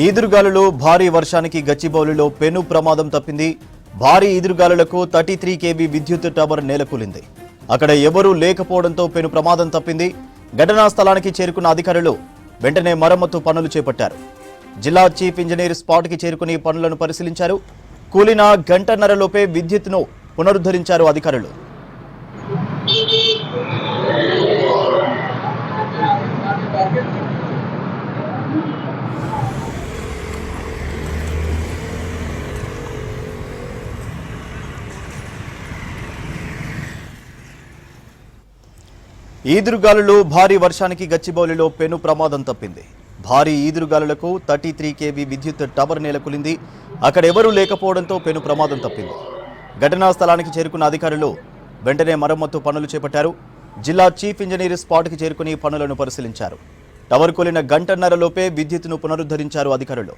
ఈదురుగాలులు భారీ వర్షానికి గచ్చిబౌలిలో పెను ప్రమాదం తప్పింది. భారీ ఈదురుగాలులకు 33 kV విద్యుత్ టవర్ నేలకూలింది. అక్కడ ఎవరూ లేకపోవడంతో పెను ప్రమాదం తప్పింది. ఘటనా స్థలానికి చేరుకున్న అధికారులు వెంటనే మరమ్మతు పనులు చేపట్టారు. జిల్లా చీఫ్ ఇంజనీర్ స్పాట్కి చేరుకుని పనులను పరిశీలించారు. కూలిన గంటన్నరలోపే విద్యుత్ను పునరుద్ధరించారు అధికారులు. ఈదురుగాలులు భారీ వర్షానికి గచ్చిబౌలిలో పెను ప్రమాదం తప్పింది. భారీ ఈదురుగాలులకు 33 kV విద్యుత్ టవర్ నేలకూలింది. అక్కడ ఎవరూ లేకపోవడంతో పెను ప్రమాదం తప్పింది. ఘటనా స్థలానికి చేరుకున్న అధికారులు వెంటనే మరమ్మతు పనులు చేపట్టారు. జిల్లా చీఫ్ ఇంజనీర్ స్పాట్కి చేరుకుని పనులను పరిశీలించారు. టవర్ కూలిన గంటన్నరలోపే విద్యుత్తును పునరుద్ధరించారు అధికారులు.